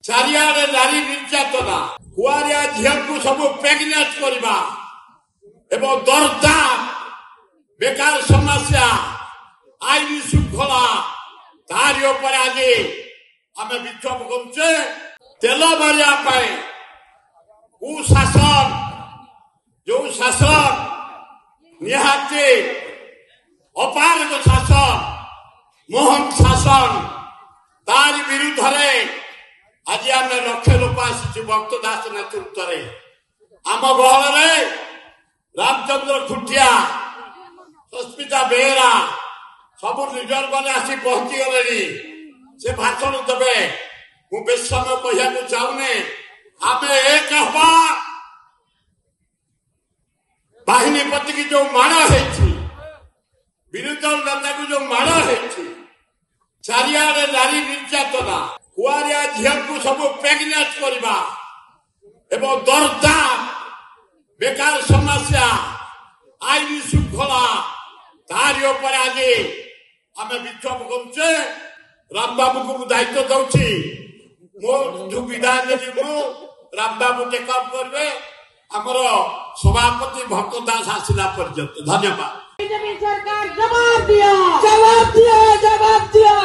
चारियाडे नारी निर्यातना कुआरिया झील को सब प्रेगनेट करवा एवं दरदाम बेकार समस्या आईन श्रृंखला तारी आज आम विक्षोभ करुचे तेल भरिया कुशासन जो शासन निहाती अपारग शासन मोहन शासन तारी विरुद्ध आज आम लक्ष लोक आसी भक्त दास नेतृत्व आम गहल रामचंद्र खुंटिया सस्मिता बेहेरा सब लीडर मैंने आसी पहुंची गले से भाषण देवे मु बेस समय कहू चाहूनी आम एक हवा बाहिनी प्रति की जो माड़ है विरोधी नेता को जो माड़ है चारियाडे नारी निर्यातना कुआरिया झील को सब प्रेगनेट करवा एवं दरदाम बेकार समस्या आईन श्रृंखला तारी आज आम विक्षोभ करुचे राम बाबू को दायित्व दौची मो विधान देवी राम बाबू टेकअप करेंगे आमर सभापति भक्त दास आसला पर्यंत धन्यवाद। सरकार जवाब दिया जवाब दिया जवाब दिया।